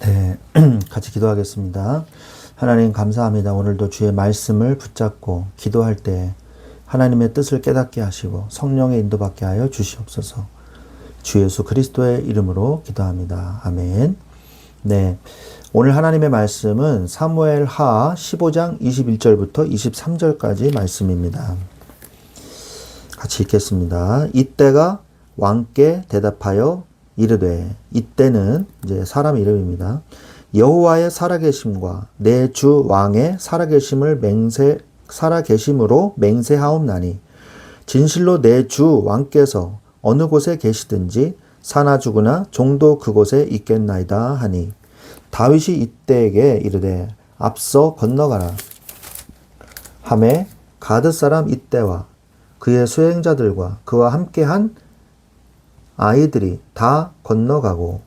네, 같이 기도하겠습니다. 하나님 감사합니다. 오늘도 주의 말씀을 붙잡고 기도할 때 하나님의 뜻을 깨닫게 하시고 성령의 인도받게 하여 주시옵소서. 주 예수 그리스도의 이름으로 기도합니다. 아멘. 네, 오늘 하나님의 말씀은 사무엘 하 15장 21절부터 23절까지 말씀입니다. 같이 읽겠습니다. 이때가 왕께 대답하여 이르되, 이때는 이제 사람 이름입니다. 여호와의 살아계심과 내 주 왕의 살아계심으로 맹세하옵나니 진실로 내 주 왕께서 어느 곳에 계시든지 사나 죽으나 종도 그곳에 있겠나이다 하니, 다윗이 이때에게 이르되 앞서 건너가라 하매 가드 사람 이때와 그의 수행자들과 그와 함께한 아이들이 다 건너가고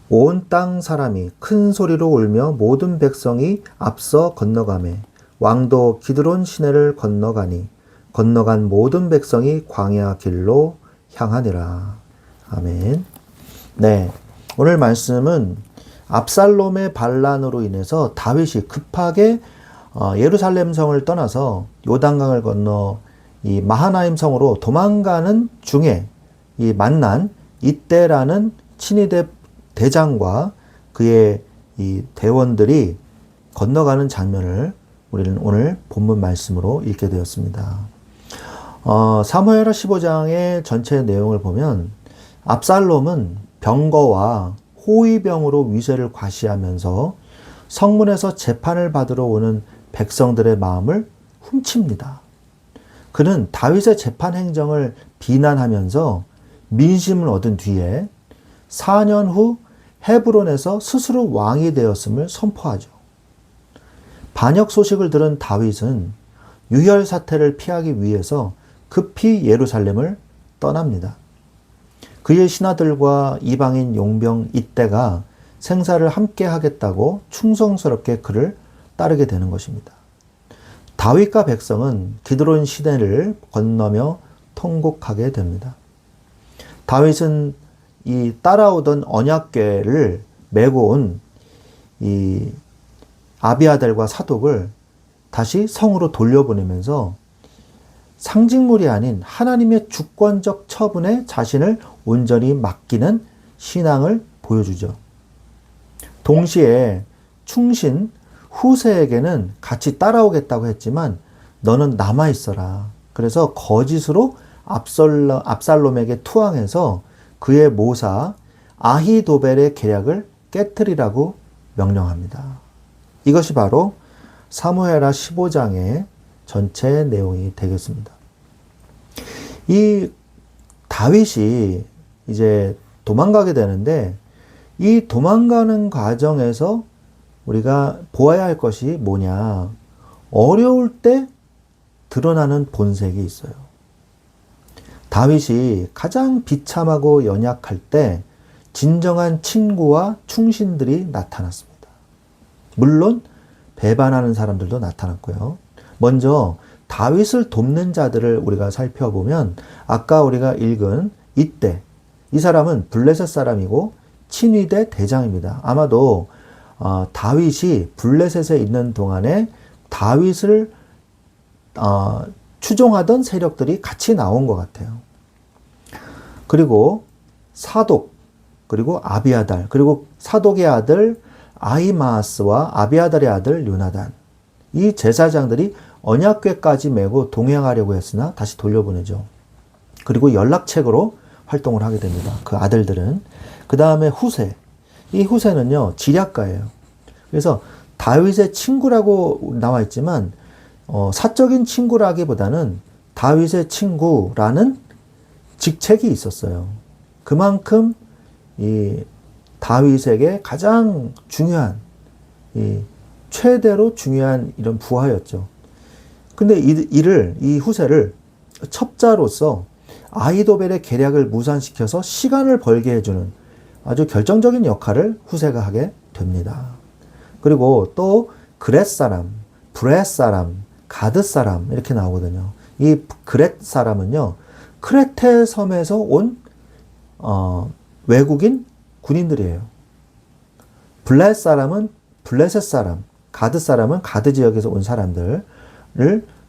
온 땅 사람이 큰 소리로 울며 모든 백성이 앞서 건너가매 왕도 기드론 시내를 건너가니 건너간 모든 백성이 광야 길로 향하니라. 아멘. 네, 오늘 말씀은 압살롬의 반란으로 인해서 다윗이 급하게 예루살렘 성을 떠나서 요단강을 건너 이 마하나임 성으로 도망가는 중에 이 만난 이때라는 친위대 대장과 그의 이 대원들이 건너가는 장면을 우리는 오늘 본문 말씀으로 읽게 되었습니다. 사무엘하 15장의 전체 내용을 보면 압살롬은 병거와 호위병으로 위세를 과시하면서 성문에서 재판을 받으러 오는 백성들의 마음을 훔칩니다. 그는 다윗의 재판 행정을 비난하면서 민심을 얻은 뒤에 4년 후 헤브론에서 스스로 왕이 되었음을 선포하죠. 반역 소식을 들은 다윗은 유혈 사태를 피하기 위해서 급히 예루살렘을 떠납니다. 그의 신하들과 이방인 용병 이때가 생사를 함께 하겠다고 충성스럽게 그를 따르게 되는 것입니다. 다윗과 백성은 기드론 시내를 건너며 통곡하게 됩니다. 다윗은 이 따라오던 언약궤를 메고 온 이 아비아달과 사독을 다시 성으로 돌려보내면서 상징물이 아닌 하나님의 주권적 처분에 자신을 온전히 맡기는 신앙을 보여주죠. 동시에 충신 후세에게는 같이 따라오겠다고 했지만 너는 남아있어라. 그래서 거짓으로 압살롬에게 투항해서 그의 모사 아히도벨의 계략을 깨트리라고 명령합니다. 이것이 바로 사무엘하 15장의 전체 내용이 되겠습니다. 이 다윗이 이제 도망가게 되는데 이 도망가는 과정에서 우리가 보아야 할 것이 뭐냐? 어려울 때 드러나는 본색이 있어요. 다윗이 가장 비참하고 연약할 때 진정한 친구와 충신들이 나타났습니다. 물론 배반하는 사람들도 나타났고요. 먼저 다윗을 돕는 자들을 우리가 살펴보면 아까 우리가 읽은 이때, 이 사람은 블레셋 사람이고 친위대 대장입니다. 아마도 다윗이 블레셋에 있는 동안에 다윗을 추종하던 세력들이 같이 나온 것 같아요. 그리고 사독, 그리고 아비아달, 그리고 사독의 아들 아히마아스와 아비아달의 아들 요나단, 이 제사장들이 언약궤까지 메고 동행하려고 했으나 다시 돌려보내죠. 그리고 연락책으로 활동을 하게 됩니다. 그 아들들은. 그 다음에 후세, 이 후세는요 지략가예요. 그래서 다윗의 친구라고 나와 있지만 사적인 친구라기보다는 다윗의 친구라는 직책이 있었어요. 그만큼 이 다윗에게 가장 중요한, 이 최대로 중요한 이런 부하였죠. 근데 이 후세를 첩자로서 아히도벨의 계략을 무산시켜서 시간을 벌게 해주는 아주 결정적인 역할을 후세가 하게 됩니다. 그리고 또 그렛 사람, 브렛 사람, 가드 사람 이렇게 나오거든요. 이 그렛 사람은요 크레테 섬에서 온 외국인 군인들이에요. 블레셋 사람은 블레셋 사람, 가드 사람은 가드 지역에서 온 사람들을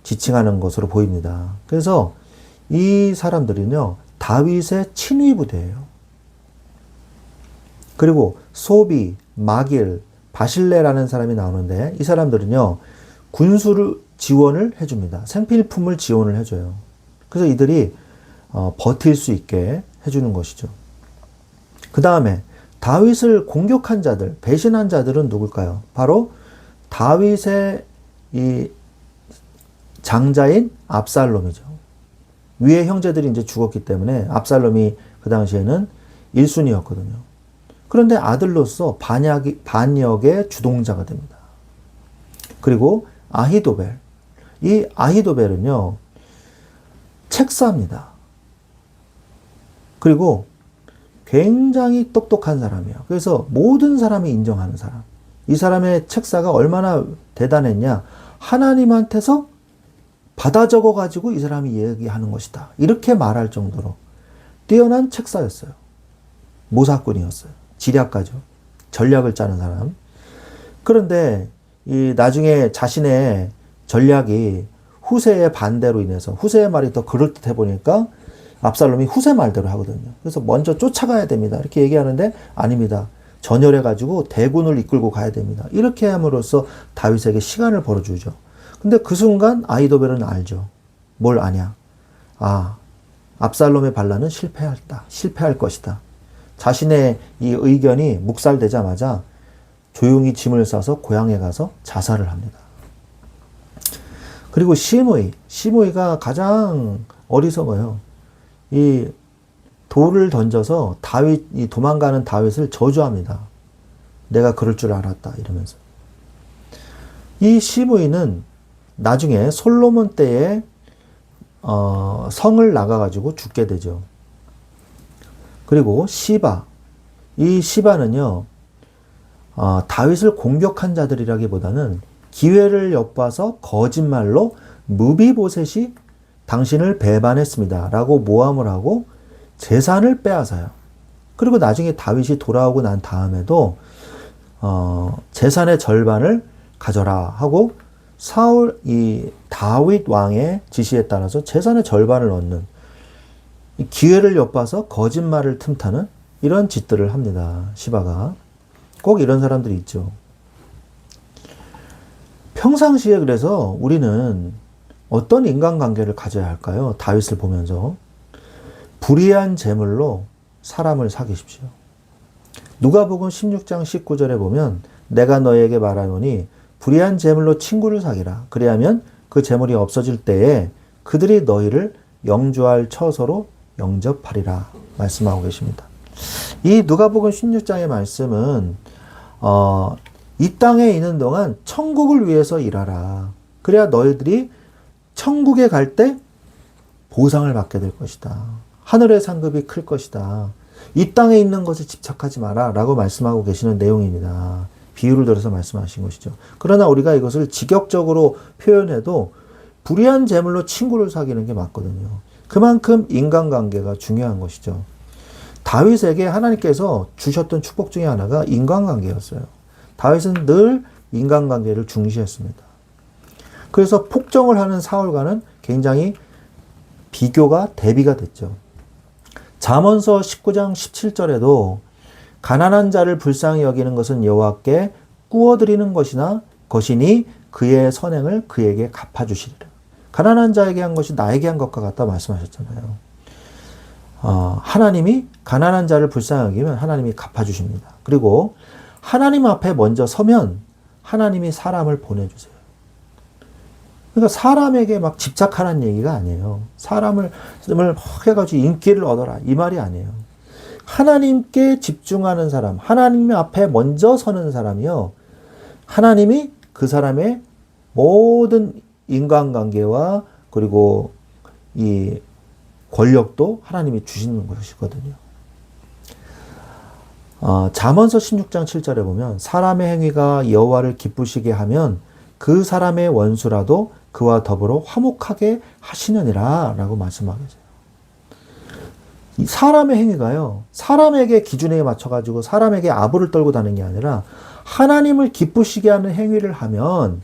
지칭하는 것으로 보입니다. 그래서 이 사람들은요, 다윗의 친위 부대예요. 그리고 소비, 마길, 바실레라는 사람이 나오는데 이 사람들은요, 군수를 지원을 해줍니다. 생필품을 지원을 해줘요. 그래서 이들이 버틸 수 있게 해주는 것이죠. 그 다음에 다윗을 공격한 자들, 배신한 자들은 누굴까요? 바로 다윗의 이 장자인 압살롬이죠. 위에 형제들이 이제 죽었기 때문에 압살롬이 그 당시에는 1순위였거든요. 그런데 아들로서 반역의 주동자가 됩니다. 그리고 아히도벨. 이 아히도벨은요, 책사입니다. 그리고 굉장히 똑똑한 사람이에요. 그래서 모든 사람이 인정하는 사람. 이 사람의 책사가 얼마나 대단했냐. 하나님한테서 받아 적어가지고 이 사람이 얘기하는 것이다. 이렇게 말할 정도로 뛰어난 책사였어요. 모사꾼이었어요. 지략가죠. 전략을 짜는 사람. 그런데 이 나중에 자신의 전략이 후세의 반대로 인해서 후세의 말이 더 그럴듯해 보니까 압살롬이 후세 말대로 하거든요. 그래서 먼저 쫓아가야 됩니다. 이렇게 얘기하는데 아닙니다. 전열해가지고 대군을 이끌고 가야 됩니다. 이렇게 함으로써 다윗에게 시간을 벌어주죠. 근데 그 순간 아히도벨은 알죠. 뭘 아냐? 아, 압살롬의 반란은 실패할 것이다. 자신의 이 의견이 묵살되자마자 조용히 짐을 싸서 고향에 가서 자살을 합니다. 그리고 시므이가 가장 어리석어요. 이 돌을 던져서 이 도망가는 다윗을 저주합니다. 내가 그럴 줄 알았다 이러면서. 이 시므이는 나중에 솔로몬 때에 성을 나가가지고 죽게 되죠. 그리고 시바. 이 시바는요, 다윗을 공격한 자들이라기보다는 기회를 엿봐서 거짓말로 무비보셋이 당신을 배반했습니다. 라고 모함을 하고 재산을 빼앗아요. 그리고 나중에 다윗이 돌아오고 난 다음에도 재산의 절반을 가져라 하고 이 다윗 왕의 지시에 따라서 재산의 절반을 얻는 기회를 엿봐서 거짓말을 틈타는 이런 짓들을 합니다. 시바가. 꼭 이런 사람들이 있죠. 평상시에 그래서 우리는 어떤 인간관계를 가져야 할까요? 다윗을 보면서. 불의한 재물로 사람을 사귀십시오. 누가복음 16장 19절에 보면 내가 너에게 말하노니 불의한 재물로 친구를 사귀라. 그리하면 그 재물이 없어질 때에 그들이 너희를 영주할 처소로 영접하리라 말씀하고 계십니다. 이 누가복음 16장의 말씀은 이 땅에 있는 동안 천국을 위해서 일하라. 그래야 너희들이 천국에 갈 때 보상을 받게 될 것이다. 하늘의 상급이 클 것이다. 이 땅에 있는 것에 집착하지 마라 라고 말씀하고 계시는 내용입니다. 비유를 들어서 말씀하신 것이죠. 그러나 우리가 이것을 직역적으로 표현해도 불의한 재물로 친구를 사귀는 게 맞거든요. 그만큼 인간관계가 중요한 것이죠. 다윗에게 하나님께서 주셨던 축복 중에 하나가 인간관계였어요. 다윗은 늘 인간관계를 중시했습니다. 그래서 폭정을 하는 사울과는 굉장히 대비가 됐죠. 잠언서 19장 17절에도 가난한 자를 불쌍히 여기는 것은 여호와께 꾸어드리는 것이니 그의 선행을 그에게 갚아주시리라. 가난한 자에게 한 것이 나에게 한 것과 같다 말씀하셨잖아요. 하나님이 가난한 자를 불쌍히 여기면 하나님이 갚아주십니다. 그리고 하나님 앞에 먼저 서면 하나님이 사람을 보내주세요. 그러니까 사람에게 막 집착하라는 얘기가 아니에요. 사람을 해가지고 인기를 얻어라 이 말이 아니에요. 하나님께 집중하는 사람, 하나님 앞에 먼저 서는 사람이요. 하나님이 그 사람의 모든 인간관계와 그리고 이 권력도 하나님이 주시는 것이거든요. 잠언서 16장 7절에 보면 사람의 행위가 여호와를 기쁘시게 하면 그 사람의 원수라도 그와 더불어 화목하게 하시느니라 라고 말씀하고 계세요. 이 사람의 행위가요, 사람에게 기준에 맞춰가지고 사람에게 아부를 떨고 다는 게 아니라 하나님을 기쁘시게 하는 행위를 하면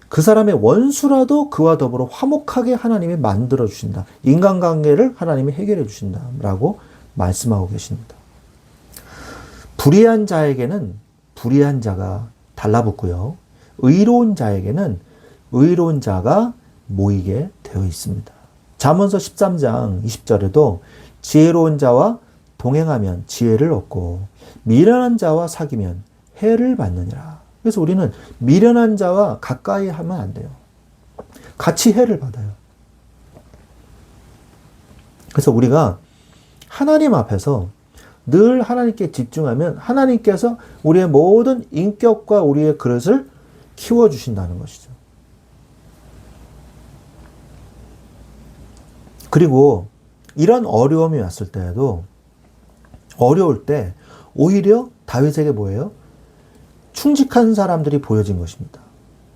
그 사람의 원수라도 그와 더불어 화목하게 하나님이 만들어 주신다. 인간관계를 하나님이 해결해 주신다라고 말씀하고 계십니다. 불의한 자에게는 불의한 자가 달라붙고요. 의로운 자에게는 의로운 자가 모이게 되어 있습니다. 잠언서 13장 20절에도 지혜로운 자와 동행하면 지혜를 얻고 미련한 자와 사귀면 해를 받느니라. 그래서 우리는 미련한 자와 가까이 하면 안 돼요. 같이 해를 받아요. 그래서 우리가 하나님 앞에서 늘 하나님께 집중하면 하나님께서 우리의 모든 인격과 우리의 그릇을 키워주신다는 것이죠. 그리고 이런 어려움이 왔을 때에도 어려울 때 오히려 다윗에게 뭐예요? 충직한 사람들이 보여진 것입니다.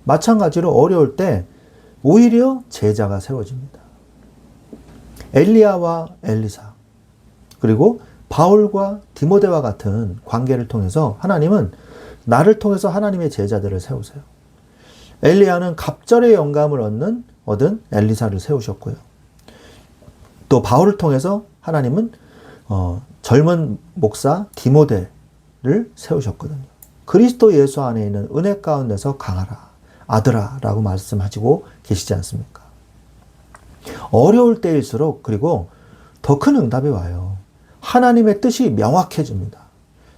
마찬가지로 어려울 때 오히려 제자가 세워집니다. 엘리야와 엘리사, 그리고 바울과 디모데와 같은 관계를 통해서 하나님은 나를 통해서 하나님의 제자들을 세우세요. 엘리야는 갑절의 영감을 얻은 엘리사를 세우셨고요. 또 바울을 통해서 하나님은 젊은 목사 디모데를 세우셨거든요. 그리스도 예수 안에 있는 은혜 가운데서 강하라, 아들아 라고 말씀하시고 계시지 않습니까? 어려울 때일수록 그리고 더 큰 응답이 와요. 하나님의 뜻이 명확해집니다.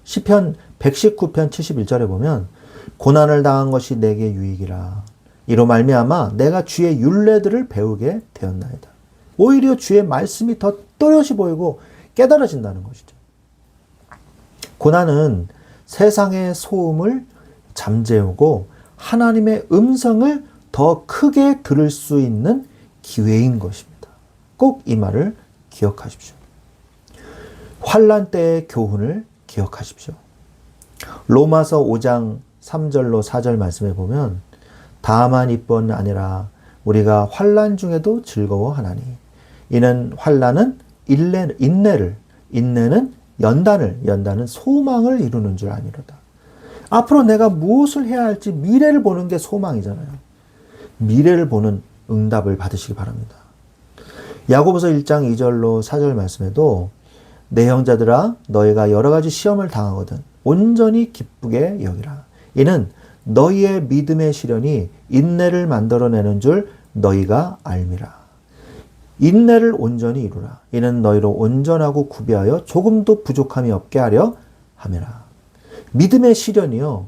시편 119편 71절에 보면 고난을 당한 것이 내게 유익이라. 이로 말미암아 내가 주의 율례들을 배우게 되었나이다. 오히려 주의 말씀이 더 또렷이 보이고 깨달아진다는 것이죠. 고난은 세상의 소음을 잠재우고 하나님의 음성을 더 크게 들을 수 있는 기회인 것입니다. 꼭 이 말을 기억하십시오. 환난 때의 교훈을 기억하십시오. 로마서 5장 3절로 4절 말씀에 보면 다만 이뿐 아니라 우리가 환난 중에도 즐거워하나니 이는 환난은 인내를, 인내는 연단은 소망을 이루는 줄 아니로다. 앞으로 내가 무엇을 해야 할지 미래를 보는 게 소망이잖아요. 미래를 보는 응답을 받으시기 바랍니다. 야고보서 1장 2절로 4절 말씀에도 내 형제들아 너희가 여러 가지 시험을 당하거든 온전히 기쁘게 여기라. 이는 너희의 믿음의 시련이 인내를 만들어내는 줄 너희가 알미라. 인내를 온전히 이루라. 이는 너희로 온전하고 구비하여 조금도 부족함이 없게 하려 함이라. 믿음의 시련이요,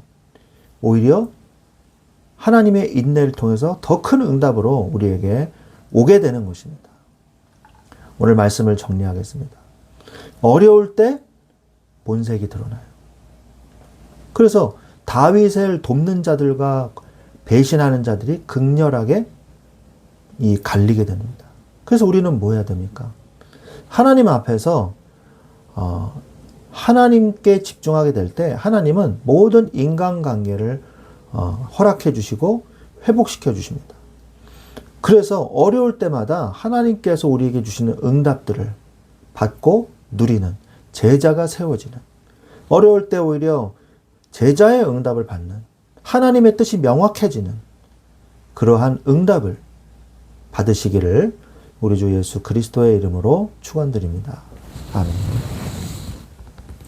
오히려 하나님의 인내를 통해서 더 큰 응답으로 우리에게 오게 되는 것입니다. 오늘 말씀을 정리하겠습니다. 어려울 때 본색이 드러나요. 그래서 다윗을 돕는 자들과 배신하는 자들이 극렬하게 갈리게 됩니다. 그래서 우리는 뭐 해야 됩니까? 하나님 앞에서 하나님께 집중하게 될 때 하나님은 모든 인간관계를 허락해 주시고 회복시켜 주십니다. 그래서 어려울 때마다 하나님께서 우리에게 주시는 응답들을 받고 누리는 제자가 세워지는, 어려울 때 오히려 제자의 응답을 받는, 하나님의 뜻이 명확해지는 그러한 응답을 받으시기를 우리 주 예수 그리스도의 이름으로 축원드립니다. 아멘.